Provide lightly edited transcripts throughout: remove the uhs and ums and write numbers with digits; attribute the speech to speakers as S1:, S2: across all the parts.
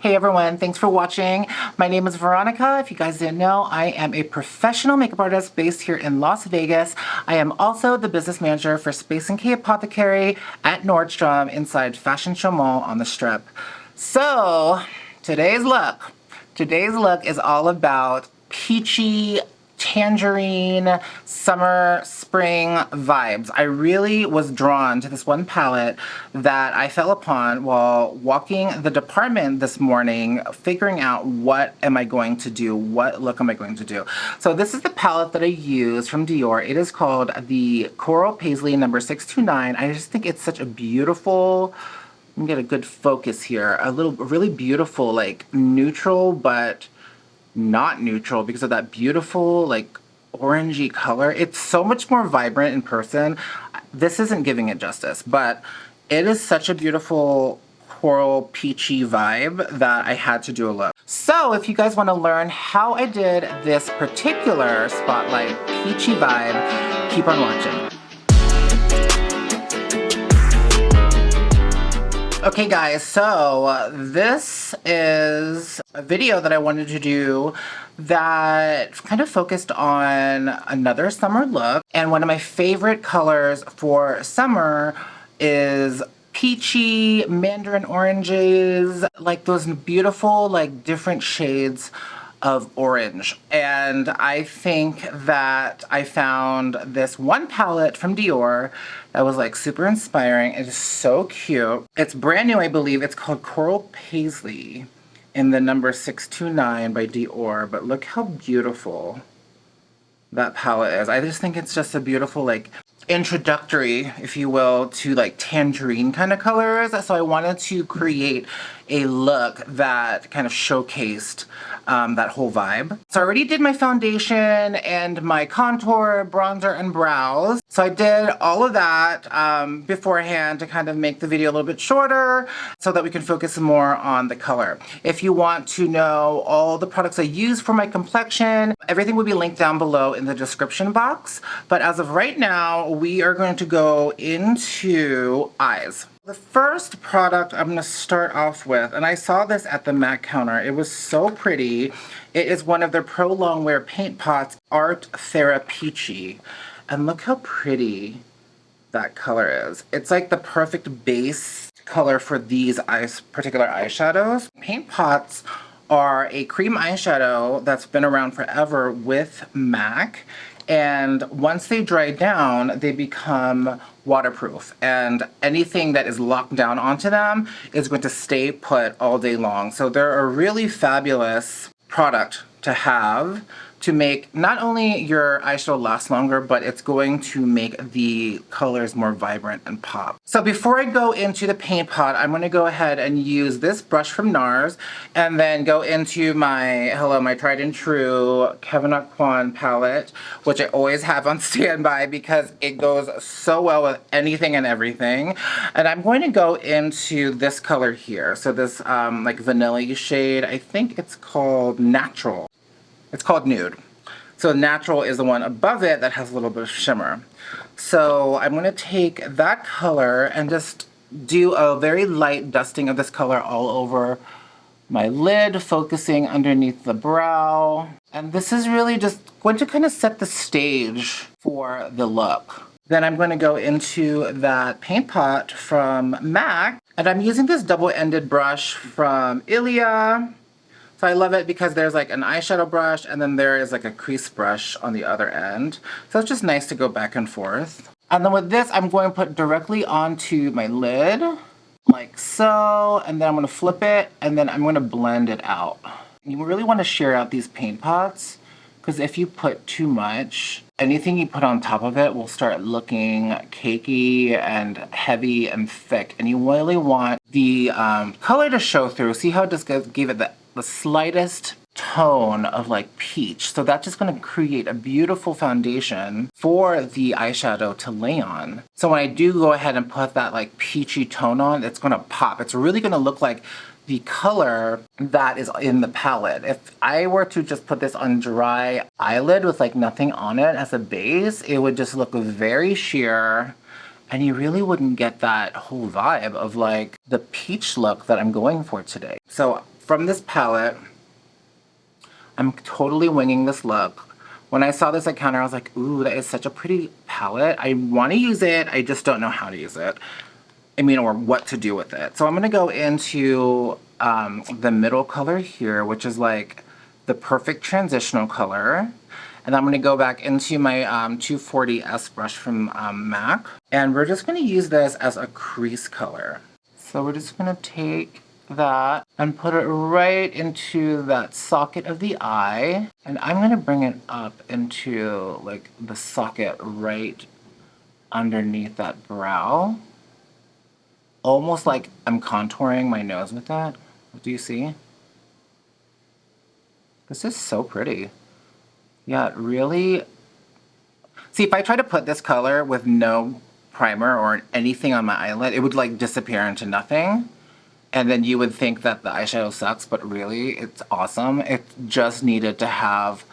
S1: Hey everyone, thanks for watching. My name is Veronica. If you guys didn't know, I am a professional makeup artist based here in Las Vegas. I am also the business manager for Space & K Apothecary at Nordstrom inside Fashion Show Mall on the Strip. So, today's look is all about peachy, tangerine, summer, spring vibes. I really was drawn to this one palette that I fell upon while walking the department this morning, figuring out what am I going to do, what look am I going to do. So this is the palette that I use from Dior. It is called the Coral Paisley number 629. I just think it's such a beautiful, let me get a good focus here, a really beautiful, like neutral, but not neutral because of that beautiful like orangey color. It's so much more vibrant in person. This isn't giving it justice, but it is such a beautiful coral peachy vibe that I had to do a look. So if you guys want to learn how I did this particular spotlight peachy vibe, keep on watching. Okay guys, so this is a video that I wanted to do that kind of focused on another summer look. And one of my favorite colors for summer is peachy, mandarin oranges, like those beautiful, like different shades of orange. And I think that I found this one palette from Dior that was like super inspiring. It is so cute. It's brand new, I believe. It's called Coral Paisley in the number 629 by Dior, but look how beautiful that palette is. I just think it's just a beautiful like introductory, if you will, to like tangerine kind of colors. So I wanted to create a look that kind of showcased that whole vibe. So I already did my foundation and my contour, bronzer, and brows. So I did all of that beforehand to kind of make the video a little bit shorter so that we can focus more on the color. If you want to know all the products I use for my complexion, everything will be linked down below in the description box. But as of right now, we are going to go into eyes. The first product I'm going to start off with, and I saw this at the MAC counter, it was so pretty. It is one of their Pro Longwear paint pots, Art Thera Peachy. And look how pretty that color is. It's like the perfect base color for these particular eyeshadows. Paint pots are a cream eyeshadow that's been around forever with MAC. And once they dry down, they become waterproof. And anything that is locked down onto them is going to stay put all day long. So they're a really fabulous product to have to make not only your eyeshadow last longer, but it's going to make the colors more vibrant and pop. So before I go into the paint pot, I'm going to go ahead and use this brush from NARS and then go into my tried and true KEVYN palette, which I always have on standby because it goes so well with anything and everything. And I'm going to go into this color here. So this like vanilla shade, I think it's called Natural. It's called Nude. So Natural is the one above it that has a little bit of shimmer. So I'm going to take that color and just do a very light dusting of this color all over my lid, focusing underneath the brow. And this is really just going to kind of set the stage for the look. Then I'm going to go into that paint pot from MAC. And I'm using this double-ended brush from Ilia. So I love it because there's like an eyeshadow brush and then there is like a crease brush on the other end. So it's just nice to go back and forth. And then with this, I'm going to put directly onto my lid, like so. And then I'm going to flip it and then I'm going to blend it out. You really want to shear out these paint pots because if you put too much, anything you put on top of it will start looking cakey and heavy and thick. And you really want the color to show through. See how it just gave it the slightest tone of like peach. So that's just going to create a beautiful foundation for the eyeshadow to lay on. So when I do go ahead and put that like peachy tone on, it's going to pop. It's really going to look like the color that is in the palette. If I were to just put this on dry eyelid with like nothing on it as a base, it would just look very sheer and you really wouldn't get that whole vibe of like the peach look that I'm going for today. So from this palette, I'm totally winging this look. When I saw this at counter, I was like, ooh, that is such a pretty palette. I want to use it, I just don't know how to use it. I mean, or what to do with it. So I'm going to go into the middle color here, which is like the perfect transitional color. And I'm going to go back into my 240S brush from MAC. And we're just going to use this as a crease color. So we're just going to take that and put it right into that socket of the eye. And I'm going to bring it up into like the socket right underneath that brow. Almost like I'm contouring my nose with that. Do you see? This is so pretty. Yeah, it really... See, if I try to put this color with no primer or anything on my eyelid, it would like disappear into nothing. And then you would think that the eyeshadow sucks, but really, it's awesome. It just needed to have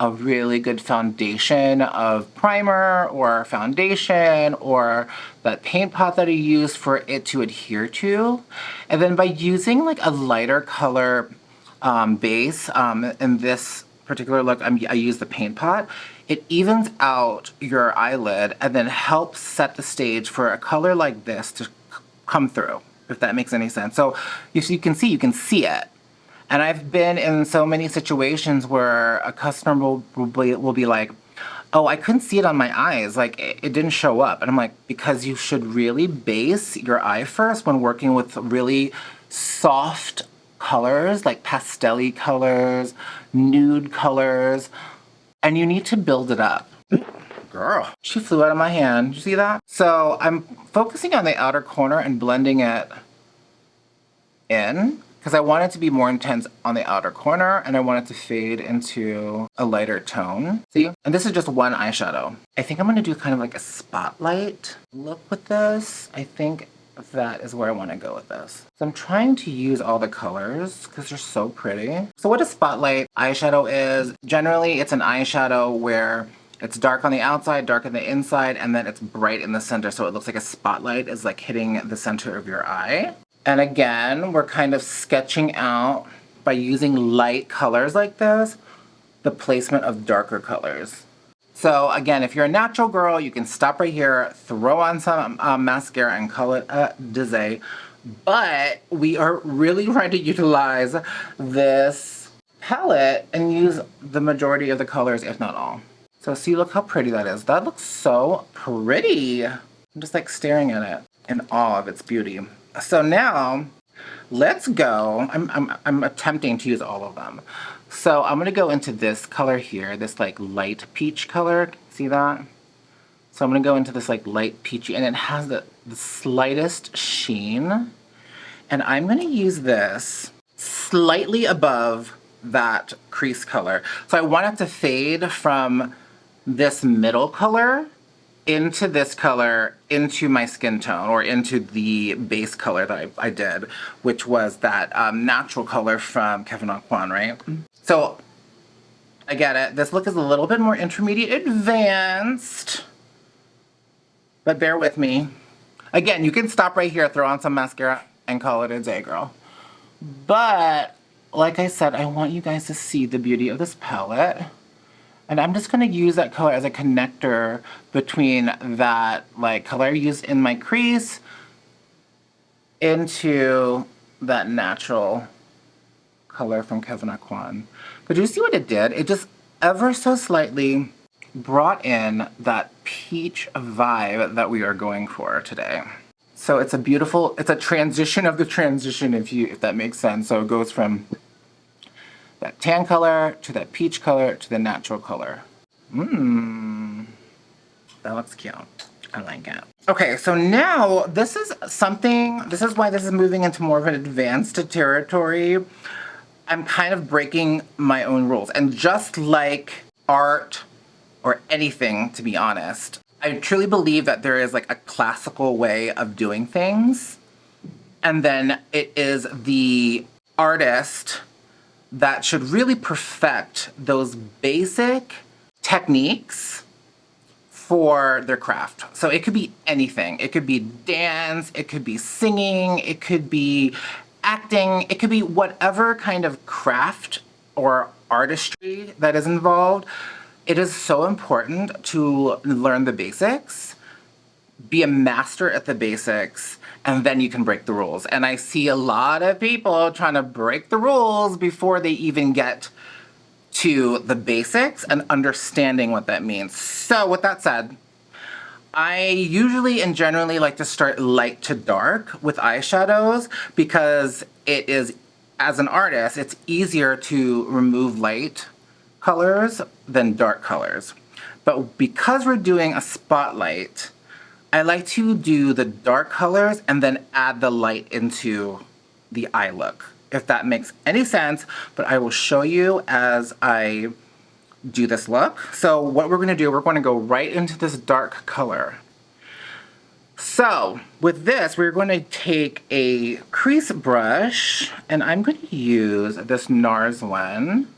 S1: a really good foundation of primer or foundation or that paint pot that I use for it to adhere to. And then by using like a lighter color base, in this particular look, I use the paint pot, it evens out your eyelid and then helps set the stage for a color like this to come through, if that makes any sense. So if you can see it. And I've been in so many situations where a customer will be like, oh, I couldn't see it on my eyes, like it didn't show up. And I'm like, because you should really base your eye first when working with really soft colors, like pastel-y colors, nude colors, and you need to build it up. Girl, she flew out of my hand. Did you see that? So I'm focusing on the outer corner and blending it in, because I want it to be more intense on the outer corner and I want it to fade into a lighter tone. See? And this is just one eyeshadow. I think I'm going to do kind of like a spotlight look with this. I think that is where I want to go with this. So I'm trying to use all the colors because they're so pretty. So what a spotlight eyeshadow is, generally it's an eyeshadow where it's dark on the outside, dark on the inside, and then it's bright in the center, so it looks like a spotlight is like hitting the center of your eye. And again, we're kind of sketching out, by using light colors like this, the placement of darker colors. So again, if you're a natural girl, you can stop right here, throw on some mascara and call it a day. But we are really trying to utilize this palette and use the majority of the colors, if not all. So see, look how pretty that is. That looks so pretty. I'm just like staring at it in awe of its beauty. So now, let's go. I'm attempting to use all of them. So I'm gonna go into this color here, this like light peach color. See that? So I'm gonna go into this like light peachy, and it has the slightest sheen. And I'm gonna use this slightly above that crease color. So I want it to fade from this middle color into this color, into my skin tone, or into the base color that I did, which was that natural color from KEVYN, right? So, I get it. This look is a little bit more intermediate advanced, but bear with me. Again, you can stop right here, throw on some mascara, and call it a day, girl. But, like I said, I want you guys to see the beauty of this palette. And I'm just gonna use that color as a connector between that like color I used in my crease into that natural color from KEVYN. But do you see what it did? It just ever so slightly brought in that peach vibe that we are going for today. So it's a beautiful, it's a transition of the transition, if that makes sense. So it goes from that tan color to that peach color to the natural color. That looks cute. I like it. Okay, so now this is why this is moving into more of an advanced territory. I'm kind of breaking my own rules. And just like art or anything, to be honest, I truly believe that there is like a classical way of doing things. And then it is the artist that should really perfect those basic techniques for their craft. So it could be anything. It could be dance, it could be singing, it could be acting, it could be whatever kind of craft or artistry that is involved. It is so important to learn the basics, be a master at the basics, and then you can break the rules. And I see a lot of people trying to break the rules before they even get to the basics and understanding what that means. So with that said, I usually and generally like to start light to dark with eyeshadows because it is, as an artist, it's easier to remove light colors than dark colors. But because we're doing a spotlight, I like to do the dark colors and then add the light into the eye look, if that makes any sense, but I will show you as I do this look. So what we're gonna do, we're gonna go right into this dark color. So with this, we're gonna take a crease brush and I'm gonna use this NARS one.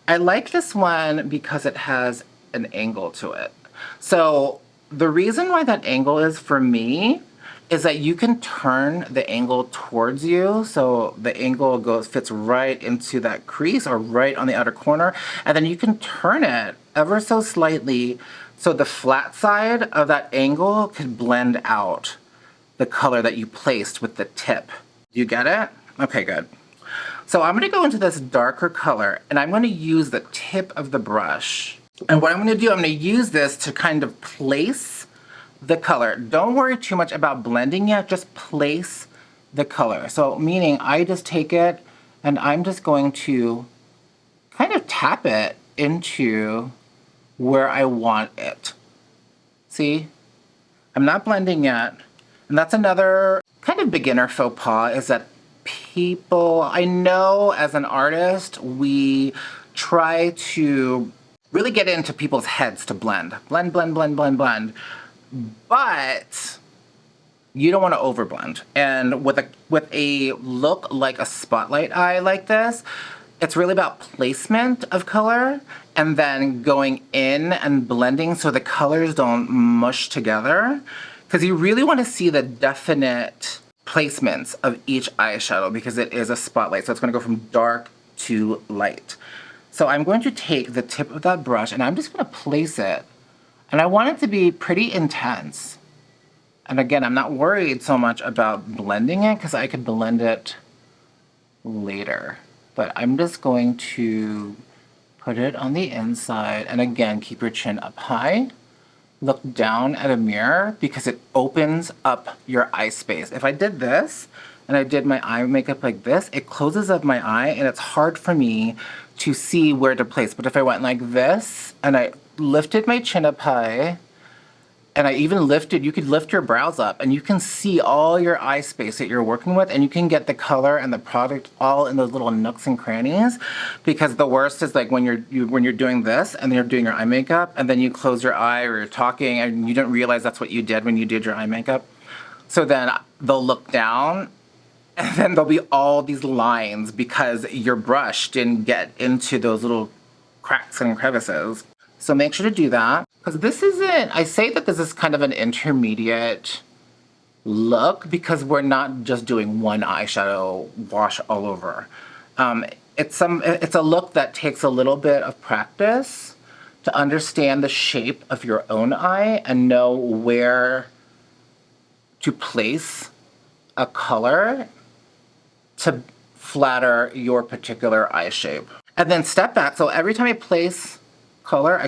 S1: I like this one because it has an angle to it. So the reason why that angle is for me is that you can turn the angle towards you, so the angle fits right into that crease or right on the outer corner, and then you can turn it ever so slightly so the flat side of that angle could blend out the color that you placed with the tip. You get it? Okay, good. So I'm gonna go into this darker color and I'm gonna use the tip of the brush. And what I'm gonna do, I'm gonna use this to kind of place the color. Don't worry too much about blending yet, just place the color. So meaning I just take it and I'm just going to kind of tap it into where I want it. See? I'm not blending yet. And that's another kind of beginner faux pas, is that people, I know as an artist, we try to really get into people's heads to blend. Blend, blend, blend, blend, blend. But you don't want to overblend. And with a look like a spotlight eye like this, it's really about placement of color and then going in and blending so the colors don't mush together. Because you really want to see the definite placements of each eyeshadow because it is a spotlight. So it's going to go from dark to light. So I'm going to take the tip of that brush and I'm just going to place it. And I want it to be pretty intense. And again, I'm not worried so much about blending it because I could blend it later. But I'm just going to put it on the inside. And again, keep your chin up high. Look down at a mirror because it opens up your eye space. If I did this and I did my eye makeup like this, it closes up my eye and it's hard for me to see where to place. But if I went like this and I lifted my chin up high and I even lifted, you could lift your brows up and you can see all your eye space that you're working with and you can get the color and the product all in those little nooks and crannies. Because the worst is like when you're doing this and you're doing your eye makeup and then you close your eye or you're talking and you don't realize that's what you did when you did your eye makeup. So then they'll look down and then there'll be all these lines because your brush didn't get into those little cracks and crevices. So make sure to do that. Because this isn't, I say that this is kind of an intermediate look because we're not just doing one eyeshadow wash all over. It's a look that takes a little bit of practice to understand the shape of your own eye and know where to place a color to flatter your particular eye shape. And then step back. So every time I place color,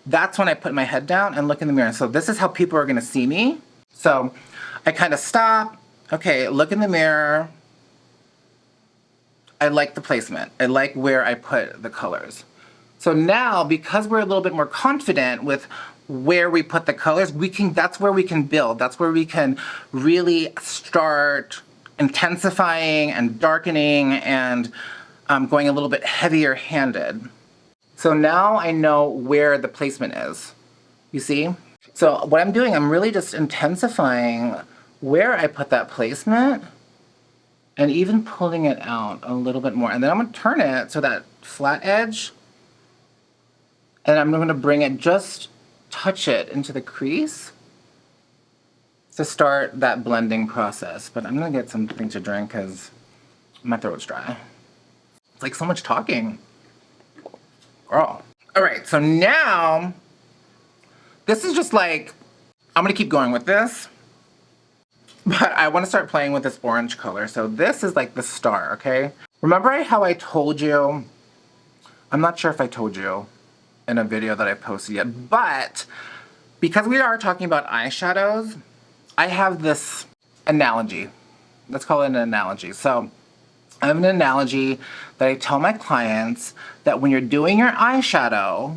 S1: that's when I put my head down and look in the mirror. So this is how people are gonna see me. So I kind of stop, okay, look in the mirror. I like the placement. I like where I put the colors. So now, because we're a little bit more confident with where we put the colors, that's where we can build. That's where we can really start intensifying and darkening and going a little bit heavier handed. So now I know where the placement is, you see? So what I'm doing, I'm really just intensifying where I put that placement and even pulling it out a little bit more. And then I'm gonna turn it so that flat edge, and I'm gonna bring it, just touch it into the crease to start that blending process. But I'm gonna get something to drink because My throat's dry. It's like so much talking. Girl. Alright, so now, this is just like, I'm gonna keep going with this. But I want to start playing with this orange color. So this is like the star, okay? Remember how I told you, I'm not sure if I told you in a video that I posted yet, but because we are talking about eyeshadows, I have this analogy. Let's call it an analogy. So I have an analogy that I tell my clients that when you're doing your eyeshadow,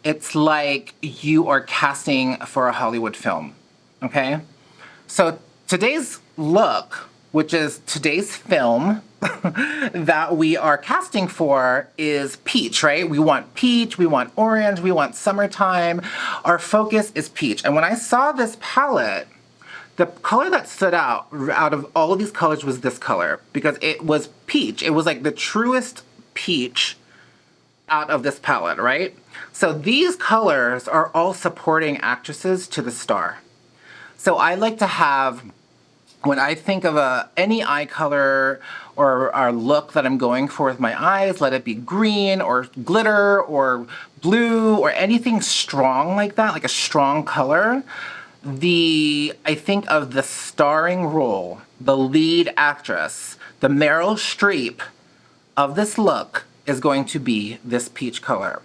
S1: it's like you are casting for a Hollywood film, okay? So today's look, which is today's film that we are casting for, is peach, right? We want peach, we want orange, we want summertime. Our focus is peach. And when I saw this palette, the color that stood out of all of these colors was this color, because it was peach. It was like the truest peach out of this palette, right? So these colors are all supporting actresses to the star. So I like to have, when I think of any eye color or look that I'm going for with my eyes, let it be green or glitter or blue or anything strong like that, like a strong color, I think of the starring role, the lead actress, the Meryl Streep of this look is going to be this peach color.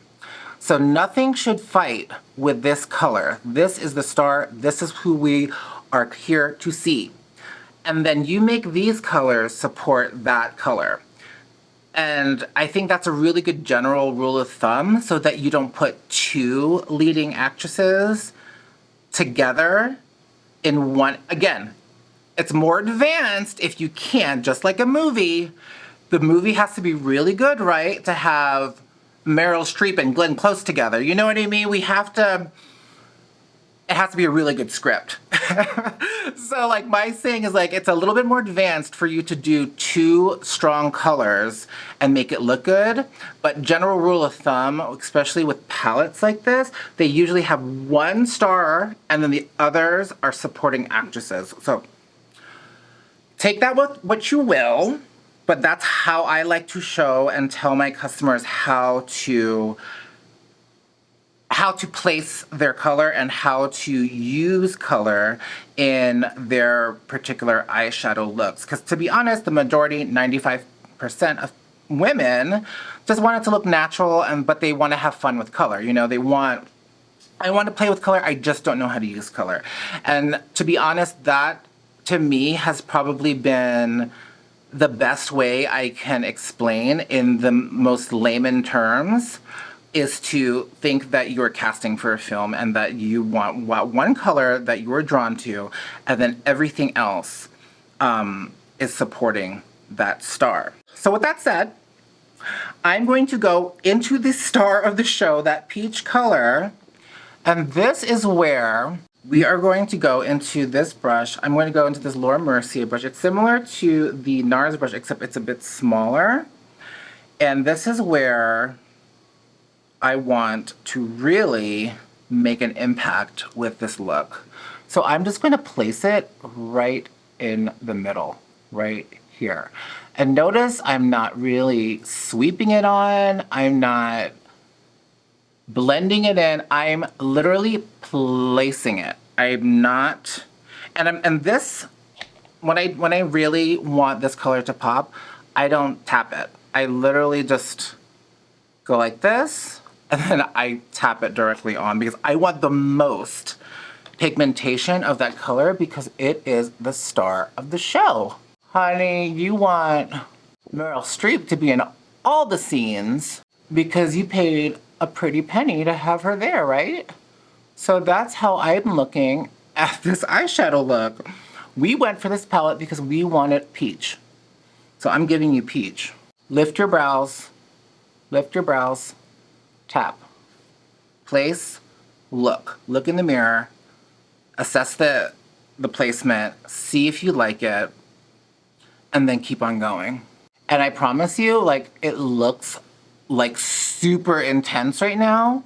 S1: So nothing should fight with this color. This is the star. This is who we are here to see. And then you make these colors support that color. And I think that's a really good general rule of thumb, so that you don't put two leading actresses together in one. Again, it's more advanced if you can, just like a movie. The movie has to be really good, right? To have Meryl Streep and Glenn Close together. You know what I mean? It has to be a really good script. So like my saying is like, it's a little bit more advanced for you to do two strong colors and make it look good. But general rule of thumb, especially with palettes like this, they usually have one star and then the others are supporting actresses. So take that with what you will. But that's how I like to show and tell my customers how to place their color and how to use color in their particular eyeshadow looks. Because to be honest, the majority, 95% of women, just want it to look natural, but they want to have fun with color. You know, I want to play with color, I just don't know how to use color. And to be honest, that to me has probably been the best way I can explain in the most layman terms, is to think that you're casting for a film and that you want one color that you're drawn to, and then everything else is supporting that star. So with that said, I'm going to go into the star of the show, that peach color, and this is where we are going to go into this brush. I'm going to go into this Laura Mercier brush. It's similar to the NARS brush, except it's a bit smaller. And this is where I want to really make an impact with this look. So I'm just going to place it right in the middle, right here. And notice I'm not really sweeping it on. I'm not blending it in. I'm literally placing it. I'm not, and this, when I really want this color to pop, I don't tap it. I literally just go like this, and then I tap it directly on, because I want the most pigmentation of that color, because it is the star of the show. Honey, you want Meryl Streep to be in all the scenes because you paid a pretty penny to have her there, right? So that's how I'm looking at this eyeshadow look. We went for this palette because we wanted peach. So I'm giving you peach. Lift your brows, tap, place, look in the mirror, assess the placement, see if you like it, and then keep on going. And I promise you, like, it looks like super intense right now,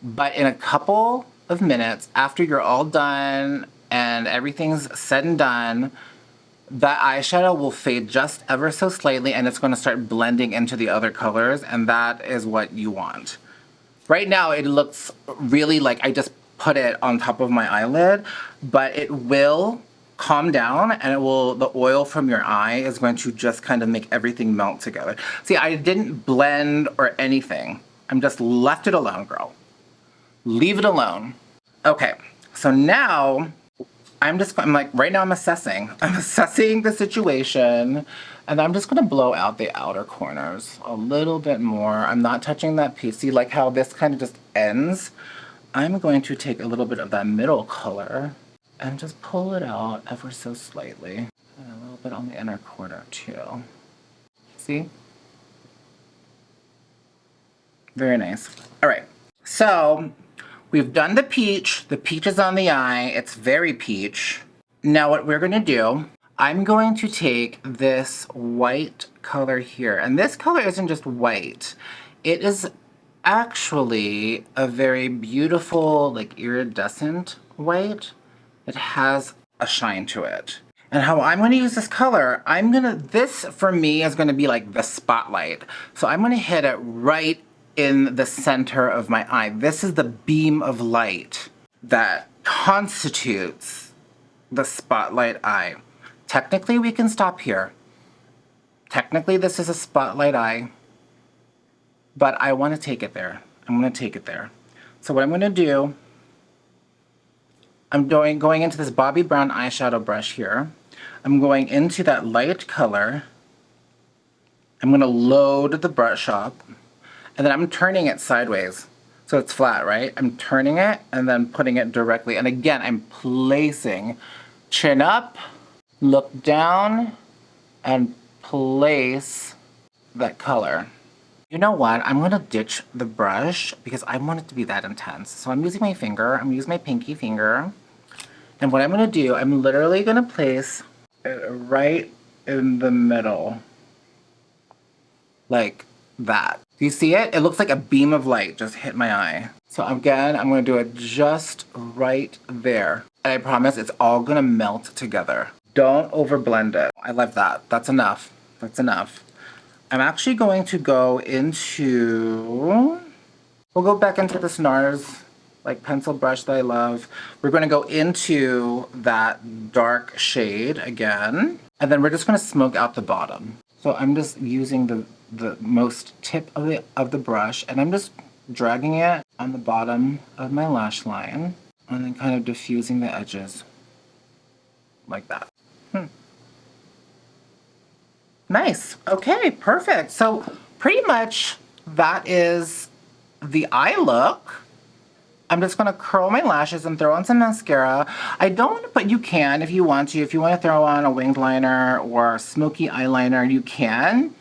S1: but in a couple of minutes after you're all done and everything's said and done, that eyeshadow will fade just ever so slightly and it's going to start blending into the other colors, and that is what you want. Right now it looks really like I just put it on top of my eyelid, but it will calm down and the oil from your eye is going to just kind of make everything melt together. See, I didn't blend or anything. I'm just left it alone, girl. Leave it alone. Okay, so now I'm like, right now I'm assessing. I'm assessing the situation, and I'm just gonna blow out the outer corners a little bit more. I'm not touching that piece. See, like how this kind of just ends? I'm going to take a little bit of that middle color and just pull it out ever so slightly. And a little bit on the inner corner too. See? Very nice. All right, so we've done the peach. The peach is on the eye. It's very peach. Now what we're gonna do, I'm going to take this white color here. And this color isn't just white. It is actually a very beautiful, like iridescent white. It has a shine to it. And how I'm gonna use this color, this for me is gonna be like the spotlight. So I'm gonna hit it right in the center of my eye. This is the beam of light that constitutes the spotlight eye. Technically, we can stop here. Technically, this is a spotlight eye, but I want to take it there. I'm going to take it there. So what I'm going to do, I'm going into this Bobbi Brown eyeshadow brush here. I'm going into that light color. I'm going to load the brush up, and then I'm turning it sideways. So it's flat, right? I'm turning it and then putting it directly. And again, I'm placing chin up, look down, and place that color. You know what? I'm gonna ditch the brush because I want it to be that intense. So I'm using my finger. I'm using my pinky finger. And what I'm gonna do, I'm literally gonna place it right in the middle. Like that. Do you see it? It looks like a beam of light just hit my eye. So again, I'm gonna do it just right there. And I promise it's all gonna melt together. Don't overblend it. I love that. That's enough. That's enough. I'm actually going to go into, we'll go back into this NARS like pencil brush that I love. We're gonna go into that dark shade again. And then we're just gonna smoke out the bottom. So I'm just using the most tip of the brush, and I'm just dragging it on the bottom of my lash line and then kind of diffusing the edges like that. Nice. Okay, perfect. So pretty much that is the eye look. I'm just gonna curl my lashes and throw on some mascara. I don't, but you can if you want to. If you want to throw on a winged liner or smoky eyeliner, you can.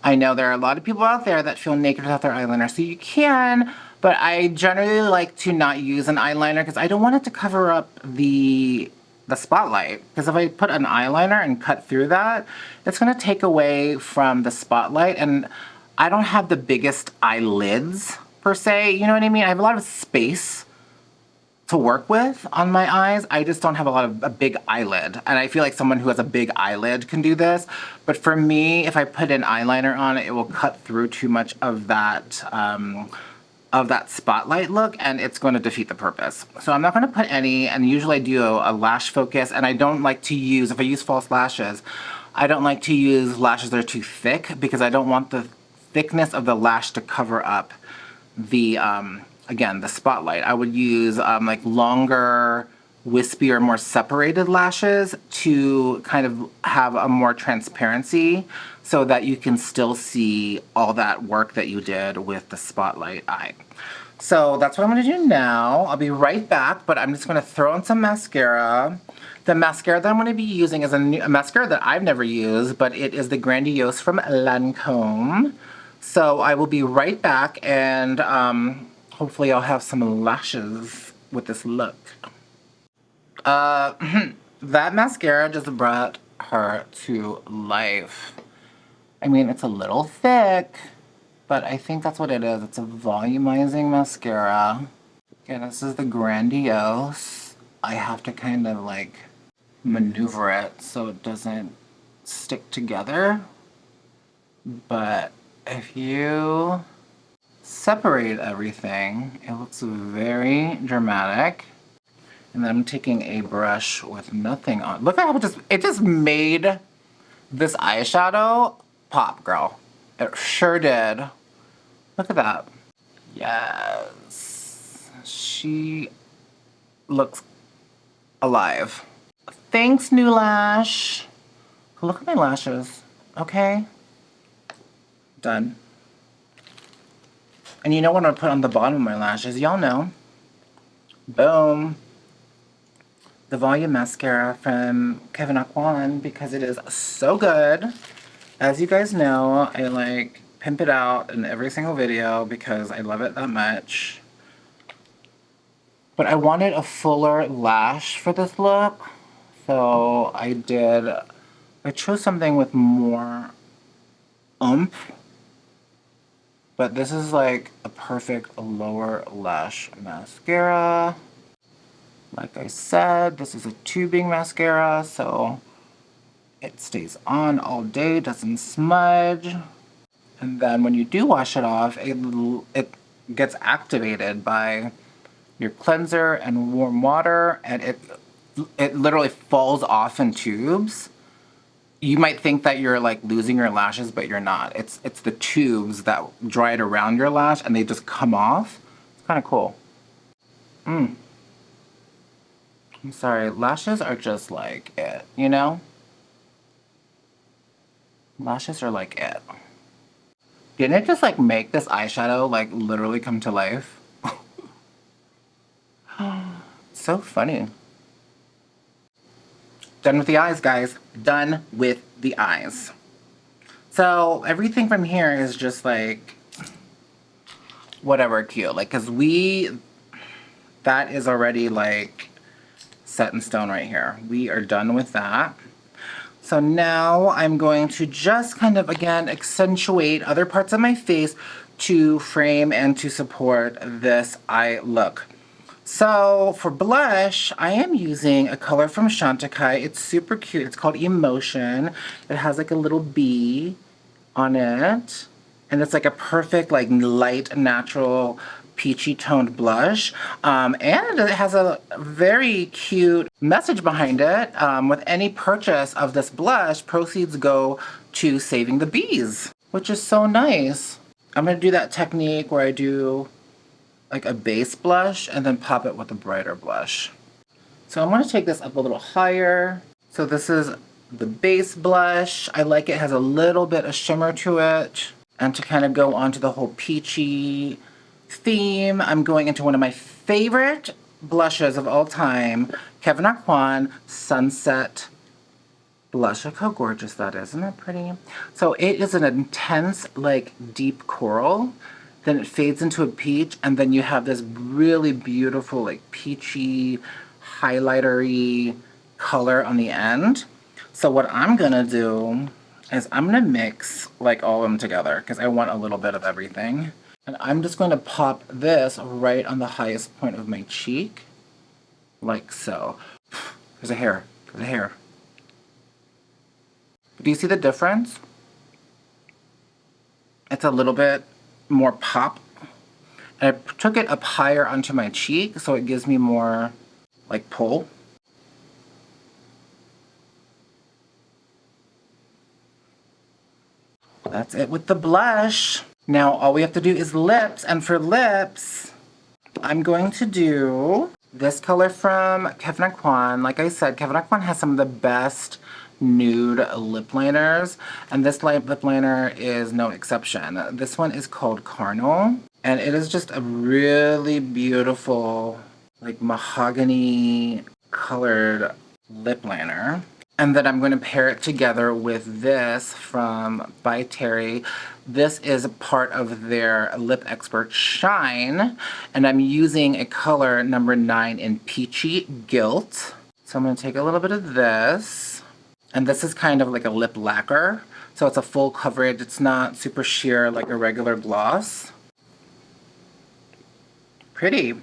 S1: I know there are a lot of people out there that feel naked without their eyeliner, so you can, but I generally like to not use an eyeliner because I don't want it to cover up the spotlight. Because if I put an eyeliner and cut through that, it's gonna take away from the spotlight, and I don't have the biggest eyelids per se, you know what I mean? I have a lot of space to work with on my eyes. I just don't have a big eyelid. And I feel like someone who has a big eyelid can do this. But for me, if I put an eyeliner on it, it will cut through too much of that spotlight look, and it's going to defeat the purpose. So I'm not going to put any, and usually I do a lash focus, and I don't like to use, if I use false lashes, I don't like to use lashes that are too thick because I don't want the thickness of the lash to cover up the, again, the spotlight. I would use like longer, wispier, more separated lashes to kind of have a more transparency so that you can still see all that work that you did with the spotlight eye. So that's what I'm gonna do now. I'll be right back, but I'm just gonna throw in some mascara. The mascara that I'm gonna be using is a mascara that I've never used, but it is the Grandiose from LANCOME. So I will be right back, and hopefully I'll have some lashes with this look. That mascara just brought her to life. I mean, it's a little thick, but I think that's what it is. It's a volumizing mascara. Okay, this is the Grandiose. I have to kind of like maneuver it so it doesn't stick together, but if you separate everything, it looks very dramatic. And then I'm taking a brush with nothing on. Look at how it just made this eyeshadow pop, girl. It sure did. Look at that. Yes. She looks alive. Thanks, new lash. Look at my lashes, okay? Done. And you know what I'm gonna put on the bottom of my lashes? Y'all know. Boom. The Volume Mascara from KEVYN because it is so good. As you guys know, I like pimp it out in every single video because I love it that much. But I wanted a fuller lash for this look, so I chose something with more oomph. But this is like a perfect lower lash mascara. Like I said, this is a tubing mascara, so it stays on all day, doesn't smudge. And then when you do wash it off, it gets activated by your cleanser and warm water, and it literally falls off in tubes. You might think that you're like losing your lashes, but you're not. It's the tubes that dry it around your lash and they just come off. It's kind of cool. I'm sorry, lashes are just like it, you know? Lashes are like it. Didn't it just like make this eyeshadow like literally come to life? So funny. Done with the eyes, guys. Done with the eyes. So everything from here is just like whatever cute. Like, cause that is already like set in stone right here. We are done with that. So now I'm going to just kind of, again, accentuate other parts of my face to frame and to support this eye look. So for blush, I am using a color from Chantecaille. It's super cute. It's called Emotion. It has like a little bee on it. And it's like a perfect, like light, natural, peachy toned blush. And it has a very cute message behind it. With any purchase of this blush, proceeds go to saving the bees, which is so nice. I'm gonna do that technique where I do like a base blush and then pop it with a brighter blush. So I'm gonna take this up a little higher. So this is the base blush. I like it has a little bit of shimmer to it. And to kind of go onto the whole peachy theme, I'm going into one of my favorite blushes of all time, KEVYN Sunset Blush. Look how gorgeous that is. Isn't that pretty? So it is an intense, like, deep coral. Then it fades into a peach, and then you have this really beautiful, like, peachy, highlighter-y color on the end. So what I'm gonna do is I'm gonna mix, like, all of them together, because I want a little bit of everything. And I'm just going to pop this right on the highest point of my cheek, like so. There's a hair. There's a hair. Do you see the difference? It's a little bit more pop. And I took it up higher onto my cheek, so it gives me more, like, pull. That's it with the blush. Now all we have to do is lips, and for lips, I'm going to do this color from KEVYN. Like I said, KEVYN has some of the best nude lip liners, and this lip liner is no exception. This one is called Carnal, and it is just a really beautiful, like, mahogany colored lip liner. And then I'm going to pair it together with this from by Terry. This is a part of their Lip Expert Shine. And I'm using a color number 9 in Peachy Gilt. So I'm going to take a little bit of this. And this is kind of like a lip lacquer. So it's a full coverage. It's not super sheer like a regular gloss. Pretty.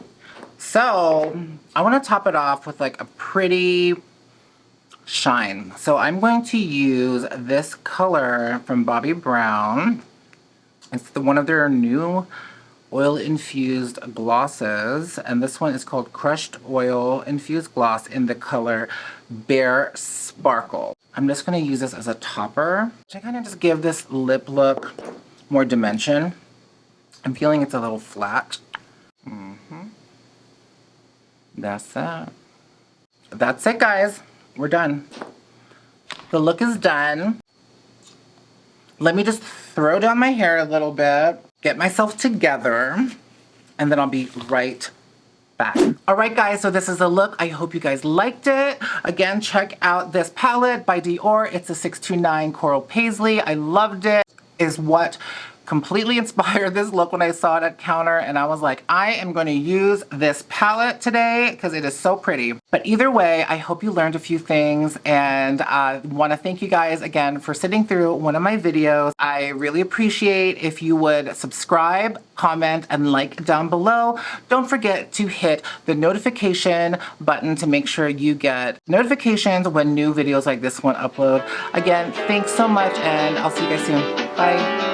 S1: So I want to top it off with like a pretty shine. So I'm going to use this color from Bobbi Brown. It's one of their new oil-infused glosses, and this one is called Crushed Oil Infused Gloss in the color Bare Sparkle. I'm just going to use this as a topper to kind of just give this lip look more dimension. I'm feeling it's a little flat. That's it. That's it, guys. We're done. The look is done. Let me just throw down my hair a little bit, get myself together, and then I'll be right back. All right, guys, so this is the look. I hope you guys liked it. Again, check out this palette by Dior. It's a 629 Coral Paisley. I loved it. Is what completely inspired this look when I saw it at counter, and I was like, I am going to use this palette today because it is so pretty. But either way, I hope you learned a few things, and I want to thank you guys again for sitting through one of my videos. I really appreciate if you would subscribe, comment, and like down below. Don't forget to hit the notification button to make sure you get notifications when new videos like this one upload. Again, thanks so much, and I'll see you guys soon. Bye.